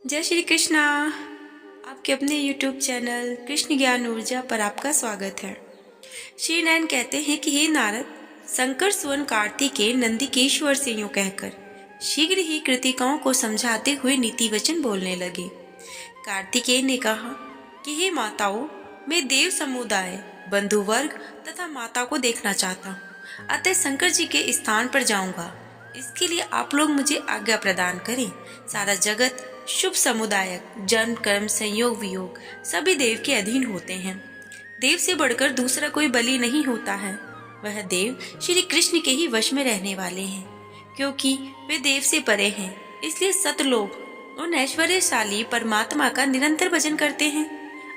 जय श्री कृष्णा। आपके अपने YouTube चैनल कृष्ण ज्ञान ऊर्जा पर आपका स्वागत है। श्री नयन कहते हैं कि हे नारद, शंकर सुवन कार्तिकेय नंदिकेश्वर से यूं कहकर शीघ्र ही कृतिकाओं को समझाते हुए नीति वचन बोलने लगे। कार्तिकेय ने कहा कि हे माताओं, मैं देव समुदाय, बंधु वर्ग तथा माता को देखना चाहता हूँ, अतः शंकर जी के स्थान पर जाऊंगा। इसके लिए आप लोग मुझे आज्ञा प्रदान करें। सारा जगत शुभ समुदायक, जन्म कर्म संयोग वियोग सभी देव के अधीन होते हैं। देव से बढ़कर दूसरा कोई बलि नहीं होता है। वह देव श्री कृष्ण के ही वश में रहने वाले हैं, क्योंकि वे देव से परे हैं। इसलिए सतलोक उन ऐश्वर्यशाली परमात्मा का निरंतर भजन करते हैं।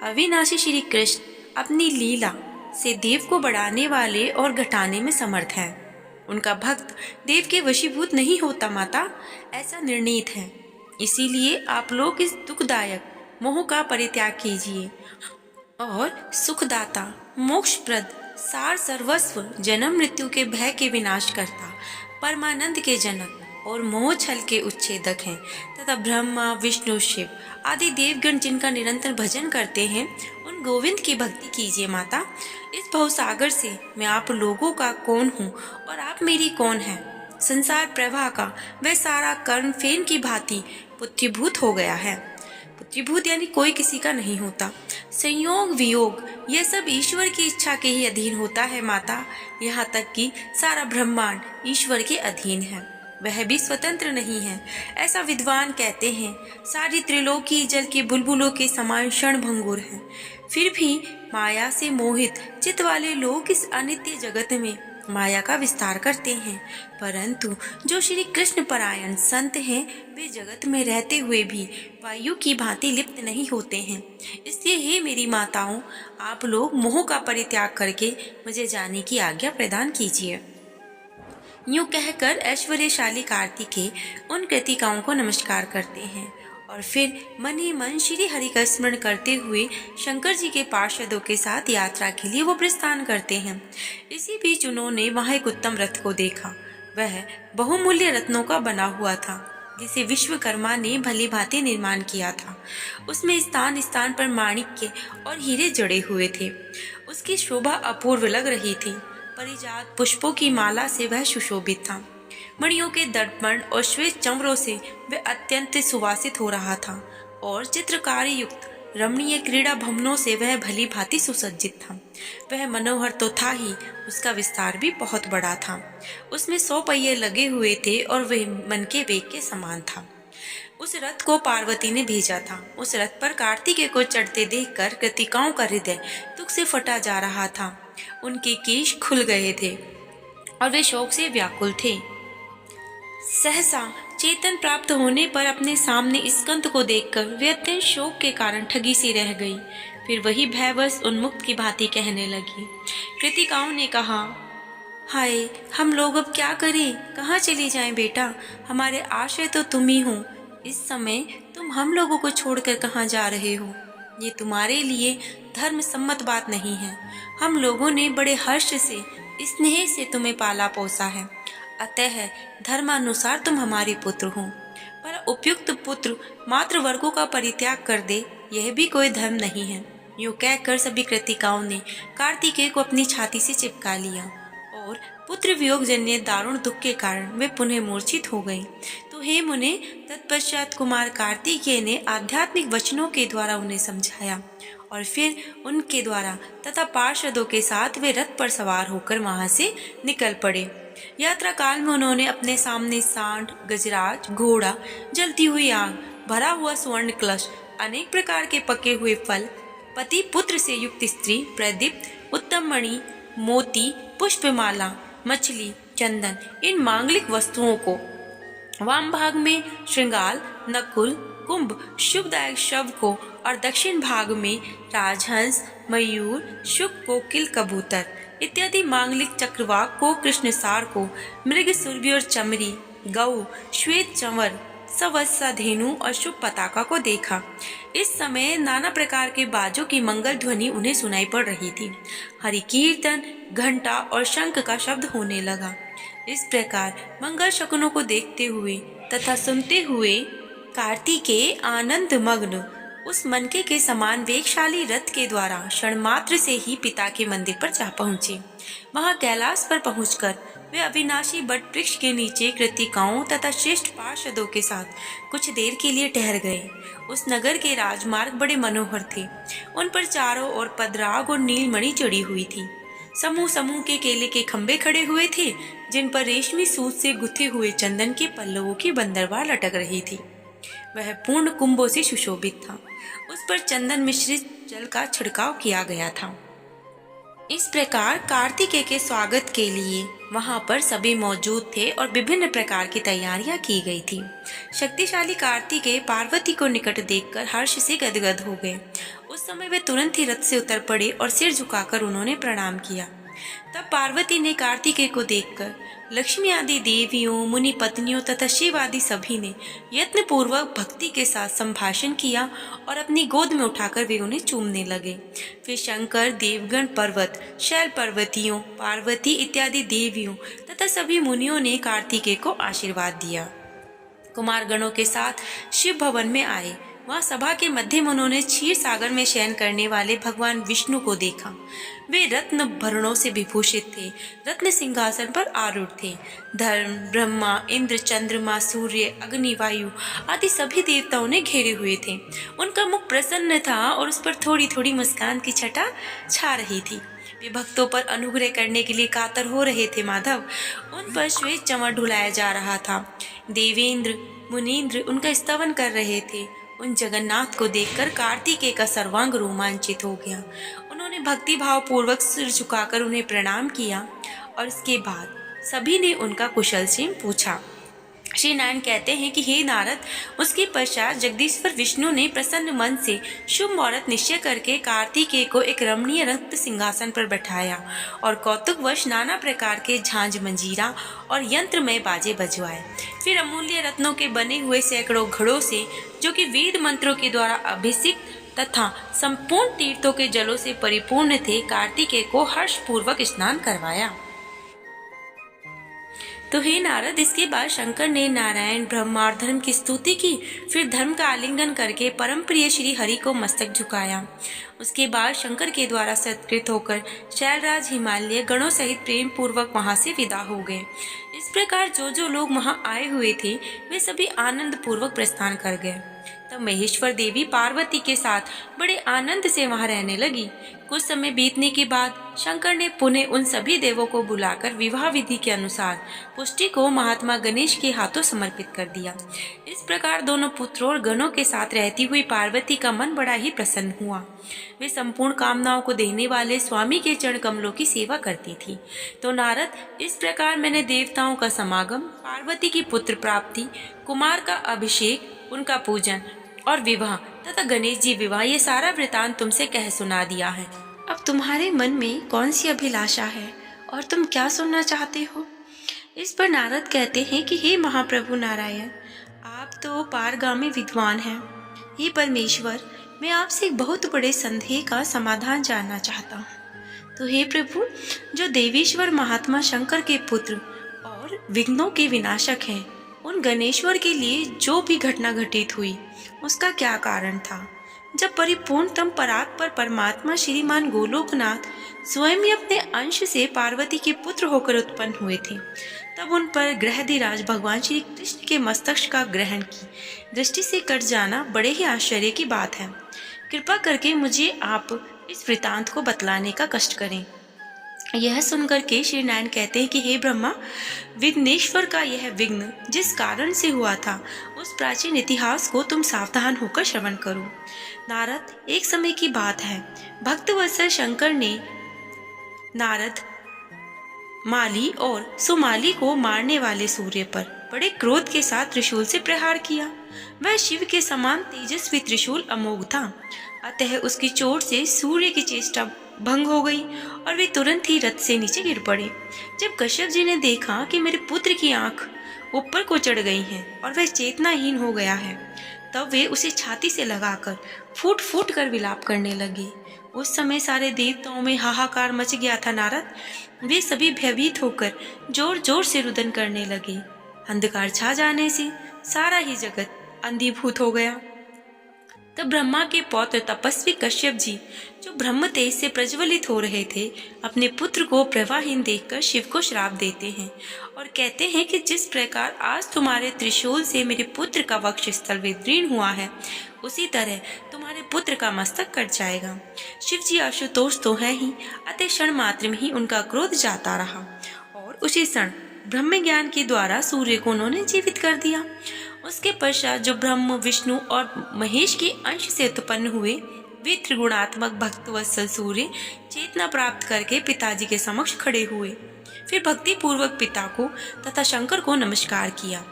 अविनाशी श्री कृष्ण अपनी लीला से देव को बढ़ाने वाले और घटाने में समर्थ है। उनका भक्त देव के वशीभूत नहीं होता माता, ऐसा निर्णीत है। इसीलिए आप लोग इस दुखदायक मोह का परित्याग कीजिए और सुखदाता, मोक्षप्रद, सार सर्वस्व, जन्म मृत्यु के भय के विनाश करता, परमानंद के जनक और मोह छल के उच्छेदक हैं तथा ब्रह्मा विष्णु शिव आदि देवगण जिनका निरंतर भजन करते हैं, उन गोविंद की भक्ति कीजिए माता। इस भवसागर से मैं आप लोगों का कौन हूँ और आप मेरी कौन है। संसार प्रवाह का वह सारा कर्म फेन की भांति पुत्रीभूत हो गया है। पुत्रीभूत यानी कोई किसी का नहीं होता। संयोग वियोग यह सब ईश्वर की इच्छा के ही अधीन होता है माता। यहाँ तक कि सारा ब्रह्मांड ईश्वर के अधीन है, वह भी स्वतंत्र नहीं है, ऐसा विद्वान कहते हैं। सारी त्रिलोकी जल के बुलबुलों के समान क्षण भंगुर है। फिर भी माया से मोहित चित्त वाले लोग इस अनित्य जगत में माया का विस्तार करते हैं, परंतु जो श्री कृष्ण परायण संत हैं, वे जगत में रहते हुए भी वायु की भांति लिप्त नहीं होते हैं। इसलिए हे मेरी माताओं, आप लोग मोह का परित्याग करके मुझे जाने की आज्ञा प्रदान कीजिए। यूं कहकर ऐश्वर्यशाली कार्तिकेय उन कृतिकाओं को नमस्कार करते हैं और फिर मन ही मन श्री हरि का स्मरण करते हुए शंकर जी के पार्षदों के साथ यात्रा के लिए वो प्रस्थान करते हैं। इसी बीच उन्होंने वहां एक उत्तम रथ को देखा। वह बहुमूल्य रत्नों का बना हुआ था, जिसे विश्वकर्मा ने भली भांति निर्माण किया था। उसमें स्थान स्थान पर माणिक्य और हीरे जड़े हुए थे। उसकी शोभा अपूर्व लग रही थी। परिजात पुष्पों की माला से वह सुशोभित था। मणियों के दर्पण और श्वेत चमरों से वह अत्यंत सुवासित हो रहा था और चित्रकारी युक्त रमणीय क्रीड़ा भवनों से वह भली भांति सुसज्जित था। वह मनोहर तो था ही, उसका विस्तार भी बहुत बड़ा था। उसमें 100 पहिए लगे हुए थे और वह मन के वेग के समान था। उस रथ को पार्वती ने भेजा था। उस रथ पर कार्तिकेय को चढ़ते देखकर कृतिकाओं का हृदय दुख से फटा जा रहा था। उनके केश खुल गए थे और वे शोक से व्याकुल थे। सहसा चेतन प्राप्त होने पर अपने सामने स्कंद को देखकर वे अत्यंत शोक के कारण ठगी सी रह गई। फिर वही भयवश उन्मुक्त की भांति कहने लगी। कृतिकाओं ने कहा, हाय, हम लोग अब क्या करें, कहाँ चली जाएं बेटा, हमारे आश्रय तो तुम ही हो। इस समय तुम हम लोगों को छोड़कर कहाँ जा रहे हो? ये तुम्हारे लिए धर्म सम्मत बात नहीं है। हम लोगों ने बड़े हर्ष से, स्नेह से तुम्हें पाला पोसा है, अतः धर्मानुसार तुम हमारे पुत्र हो। पर उपयुक्त पुत्र मात्र वर्गों का परित्याग कर दे, यह भी कोई धर्म नहीं है। यूं कहकर सभी कृतिकाओं ने कार्तिकेय को अपनी छाती से चिपका लिया और पुत्र वियोग जन्य दारुण दुख के कारण वे पुनः मूर्छित हो गई। तो हे मुने, तत्पश्चात कुमार कार्तिकेय ने आध्यात्मिक वचनों के द्वारा उन्हें समझाया और फिर उनके द्वारा तथा पार्षदों के साथ वे रथ पर सवार होकर वहां से निकल पड़े। यात्रा काल में उन्होंने अपने सामने सांड, गजराज, घोड़ा, जलती हुई आग, भरा हुआ स्वर्ण कलश, अनेक प्रकार के पके हुए फल, पति पुत्र से युक्त स्त्री, प्रदीप्त उत्तम मणि, मोती, पुष्पमाला, मछली, चंदन, इन मांगलिक वस्तुओं को वाम भाग में श्रृंगार, नकुल, कुंभ, शुभदायक शव को और दक्षिण भाग में राजहंस, मयूर, शुक, कोकिल, कबूतर इत्यादि मांगलिक चक्रवाक को, कृष्णसार को, मृग, सुरभि और चमरी, गौ, श्वेत चंवर, सवत्सा धेनु और शुभ पताका को देखा। इस समय नाना प्रकार के बाजों की मंगल ध्वनि उन्हें सुनाई पड़ रही थी। हरि कीर्तन, घंटा और शंख का शब्द होने लगा। इस प्रकार मंगल शकुनों को देखते हुए तथा सुनते हुए कार्तिकेय आनंद मग्न उस मनके के समान वेगशाली रथ के द्वारा क्षण मात्र से ही पिता के मंदिर पर जा पहुंचे। वहां कैलाश पर पहुंचकर वे अविनाशी बट वृक्ष के नीचे कृतिकाओं तथा श्रेष्ठ पार्षदों के साथ कुछ देर के लिए ठहर गए। उस नगर के राजमार्ग बड़े मनोहर थे। उन पर चारों ओर पदराग और नीलमणि चढ़ी हुई थी। समूह समूह के केले के खंभे खड़े हुए थे, जिन पर रेशमी सूत से गुथे हुए चंदन के पल्लवों की बंदरवार लटक रही थी। वह पूर्ण कुंभों से सुशोभित था। उस पर चंदन मिश्रित जल का छिड़काव किया गया था। इस प्रकार कार्तिकेय के स्वागत के लिए वहां पर सभी मौजूद थे और विभिन्न प्रकार की तैयारियां की गई थी। शक्तिशाली कार्तिकेय पार्वती को निकट देखकर हर्ष से गदगद हो गए। उस समय वे तुरंत ही रथ से उतर पड़े और सिर झुकाकर उन्होंने प्रणाम किया। तब पार्वती ने कार्तिकेय को देखकर लक्ष्मी आदि देवियों, मुनि पत्नियों तथा शिव आदि सभी ने यत्न पूर्वक भक्ति के साथ संभाषण किया और अपनी गोद में उठाकर वे उन्हें चूमने लगे। फिर शंकर, देवगण, पर्वत, शैल पर्वतियों, पार्वती इत्यादि देवियों तथा सभी मुनियों ने कार्तिकेय को आशीर्वाद दिया। कुमार गणों के साथ शिव भवन में आए। वहां सभा के मध्य में उन्होंने क्षीर सागर में शयन करने वाले भगवान विष्णु को देखा। वे रत्न भरणों से विभूषित थे, रत्न सिंहासन पर आरूढ़ थे। धर्म, ब्रह्मा, इंद्र, चंद्रमा, सूर्य, अग्नि, वायु आदि सभी देवताओं ने घेरे हुए थे। उनका मुख प्रसन्न था और उस पर थोड़ी थोड़ी मुस्कान की छटा छा रही थी। वे भक्तों पर अनुग्रह करने के लिए कातर हो रहे थे। माधव, उन पर श्वेत चंवर ढुलाया जा रहा था। देवेंद्र, मुनीन्द्र उनका स्तवन कर रहे थे। उन जगन्नाथ को देखकर कार्तिकेय का सर्वांग रोमांचित हो गया। उन्होंने भक्ति भाव पूर्वक सिर झुकाकर उन्हें प्रणाम किया और इसके बाद सभी ने उनका कुशल क्षेम पूछा। श्री नारायण कहते हैं कि हे नारद, उसके पश्चात जगदीश्वर विष्णु ने प्रसन्न मन से शुभ मुहूर्त निश्चय करके कार्तिकेय को एक रमणीय रत्न सिंहासन पर बैठाया और कौतुकवश नाना प्रकार के झांझ मंजीरा और यंत्रमय बाजे बजवाए। फिर अमूल्य रत्नों के बने हुए सैकड़ों घड़ों से, जो कि वेद मंत्रों के द्वारा अभिषिक्त तथा संपूर्ण तीर्थों के जलों से परिपूर्ण थे, कार्तिकेय को हर्षपूर्वक स्नान करवाया। तो हे नारद, इसके बाद शंकर ने नारायण, ब्रह्मा और धर्म की स्तुति की। फिर धर्म का आलिंगन करके परम प्रिय श्री हरि को मस्तक झुकाया। उसके बाद शंकर के द्वारा सत्कृत होकर शैलराज हिमालय गणों सहित प्रेम पूर्वक वहां से विदा हो गए। इस प्रकार जो जो लोग वहां आए हुए थे वे सभी आनंद पूर्वक प्रस्थान कर गए। तब महेश्वर देवी पार्वती के साथ बड़े आनंद से वहां रहने लगी। कुछ समय बीतने के बाद शंकर ने पुनः उन सभी देवों को बुलाकर विवाह विधि के अनुसार पुष्टि को महात्मा गणेश के हाथों समर्पित कर दिया। इस प्रकार दोनों पुत्रों और गणों के साथ रहती हुई पार्वती का मन बड़ा ही प्रसन्न हुआ। वे संपूर्ण कामनाओं को देने वाले स्वामी के चरण कमलों की सेवा करती थी। तो नारद, इस प्रकार मैंने देवताओं का समागम, पार्वती की पुत्र प्राप्ति, कुमार का अभिषेक, उनका पूजन और विवाह तथा गणेश जी विवाह, ये सारा वृतांत तुमसे कह सुना दिया है। अब तुम्हारे मन में कौन सी अभिलाषा है और तुम क्या सुनना चाहते हो? इस पर नारद कहते हैं कि हे महाप्रभु नारायण, आप तो पारगामी विद्वान हैं। हे परमेश्वर, मैं आपसे एक बहुत बड़े संदेह का समाधान जानना चाहता हूँ। तो हे प्रभु, जो देवेश्वर महात्मा शंकर के पुत्र और विघ्नों के विनाशक हैं, उन गणेश्वर के लिए जो भी घटना घटित हुई उसका क्या कारण था? जब परिपूर्णतम परात्पर परमात्मा श्रीमान गोलोकनाथ स्वयं ही अपने अंश से पार्वती के पुत्र होकर उत्पन्न हुए थे, तब उन पर ग्रहधिराज भगवान श्री कृष्ण के मस्तक का ग्रहण की दृष्टि से कट जाना बड़े ही आश्चर्य की बात है। कृपा करके मुझे आप इस वृतांत को बतलाने का कष्ट करें। यह सुनकर के श्री नारायण कहते हैं कि हे ब्रह्मा, विघ्नेश्वर का यह विघ्न जिस कारण से हुआ था उस प्राचीन इतिहास को तुम सावधान होकर श्रवण करो। नारद, एक समय की बात है, भक्तवत्सल शंकर ने नारद, माली और सुमाली को मारने वाले सूर्य पर बड़े क्रोध के साथ त्रिशूल से प्रहार किया। वह शिव के समान तेजस्वी त्रिशूल अमोघ था, अतः उसकी चोट से सूर्य की चेष्टा भंग हो गई और वे तुरंत ही रथ से नीचे गिर पड़े। जब कश्यप जी ने देखा कि मेरे पुत्र की आंख ऊपर को चढ़ गई है और वह चेतनाहीन हो गया है, तब वे उसे छाती से लगाकर फूट फूट कर विलाप करने लगे। उस समय सारे देवताओं में हाहाकार मच गया था। नारद, वे सभी भयभीत होकर जोर जोर से रुदन करने लगे। अंधकार छा जाने से सारा ही जगत अंधीभूत हो गया। तब ब्रह्मा के पौत्र तपस्वी कश्यप जी, जो ब्रह्म तेज से प्रज्वलित हो रहे थे, अपने पुत्र को प्रवाहहीन देखकर शिव को श्राप देते हैं और कहते हैं कि जिस प्रकार आज तुम्हारे त्रिशूल से मेरे पुत्र का वक्ष स्थल विदीर्ण हुआ है, उसी तरह तुम्हारे पुत्र का मस्तक कट जाएगा। शिव जी आशुतोष तो है ही, अतः क्षण मात्र में ही उनका क्रोध जाता रहा और उसी क्षण ब्रह्म ज्ञान के द्वारा सूर्य को उन्होंने जीवित कर दिया। उसके पश्चात जो ब्रह्म, विष्णु और महेश के अंश से उत्पन्न हुए, वे त्रिगुणात्मक भक्तवत्सल सूर्य चेतना प्राप्त करके पिताजी के समक्ष खड़े हुए। फिर भक्ति पूर्वक पिता को तथा शंकर को नमस्कार किया।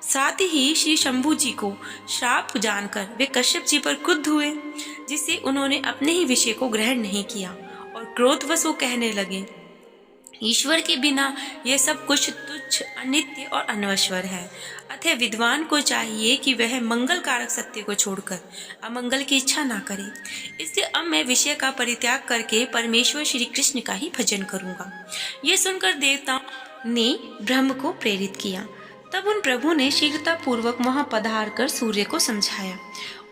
साथ ही श्री शंभू जी को श्राप जानकर वे कश्यप जी पर क्रुद्ध हुए, जिससे उन्होंने अपने ही विषय को ग्रहण नहीं किया और क्रोधवश वो कहने लगे, ईश्वर के बिना यह सब कुछ तुच्छ, अनित्य और अनश्वर है। अतः विद्वान को चाहिए कि वह मंगल कारक सत्य को छोड़कर अमंगल की इच्छा ना करे। इसलिए अब मैं विषय का परित्याग करके परमेश्वर श्री कृष्ण का ही भजन करूंगा। ये सुनकर देवताओं ने ब्रह्म को प्रेरित किया। तब उन प्रभु ने शीघ्रता पूर्वक वहां पधार कर सूर्य को समझाया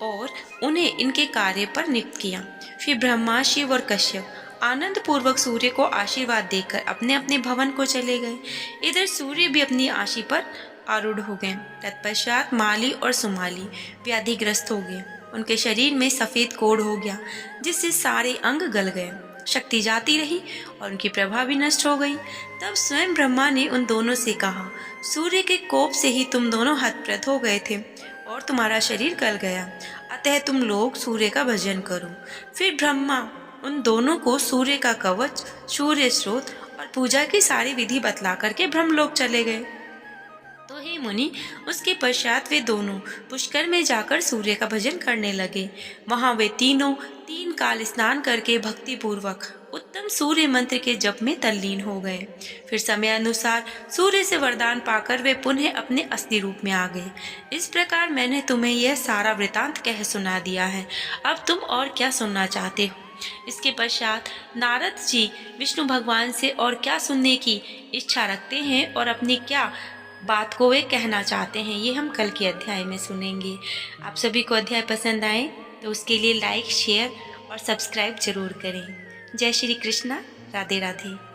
और उन्हें इनके कार्य पर नियुक्त किया। फिर ब्रह्मा, शिव और कश्यप आनंद पूर्वक सूर्य को आशीर्वाद देकर अपने अपने भवन को चले गए। इधर सूर्य भी अपनी आशी पर आरूढ़ हो गए। तत्पश्चात माली और सुमाली व्याधिग्रस्त हो गए। उनके शरीर में सफेद कोढ़ हो गया, जिससे सारे अंग गल गए। शक्ति जाती रही और उनकी प्रभा भी नष्ट हो गई। तब स्वयं ब्रह्मा ने उन दोनों से कहा, सूर्य के कोप से ही तुम दोनों हतप्रभ हो गए थे और तुम्हारा शरीर गल गया, अतः तुम लोग सूर्य का भजन करो। फिर ब्रह्मा उन दोनों को सूर्य का कवच, सूर्य स्रोत और पूजा की सारी विधि बतला करके ब्रह्मलोक चले गए। तो हे मुनि, उसके पश्चात वे दोनों पुष्कर में जाकर सूर्य का भजन करने लगे। वहां वे तीनों 3 काल स्नान करके भक्ति पूर्वक उत्तम सूर्य मंत्र के जप में तल्लीन हो गए। फिर समय अनुसार सूर्य से वरदान पाकर वे पुनः अपने असली रूप में आ गए। इस प्रकार मैंने तुम्हें यह सारा वृतांत कह सुना दिया है। अब तुम और क्या सुनना चाहते हो? इसके पश्चात नारद जी विष्णु भगवान से और क्या सुनने की इच्छा रखते हैं और अपनी क्या बात को वे कहना चाहते हैं, ये हम कल के अध्याय में सुनेंगे। आप सभी को अध्याय पसंद आए तो उसके लिए लाइक, शेयर और सब्सक्राइब जरूर करें। जय श्री कृष्णा। राधे राधे।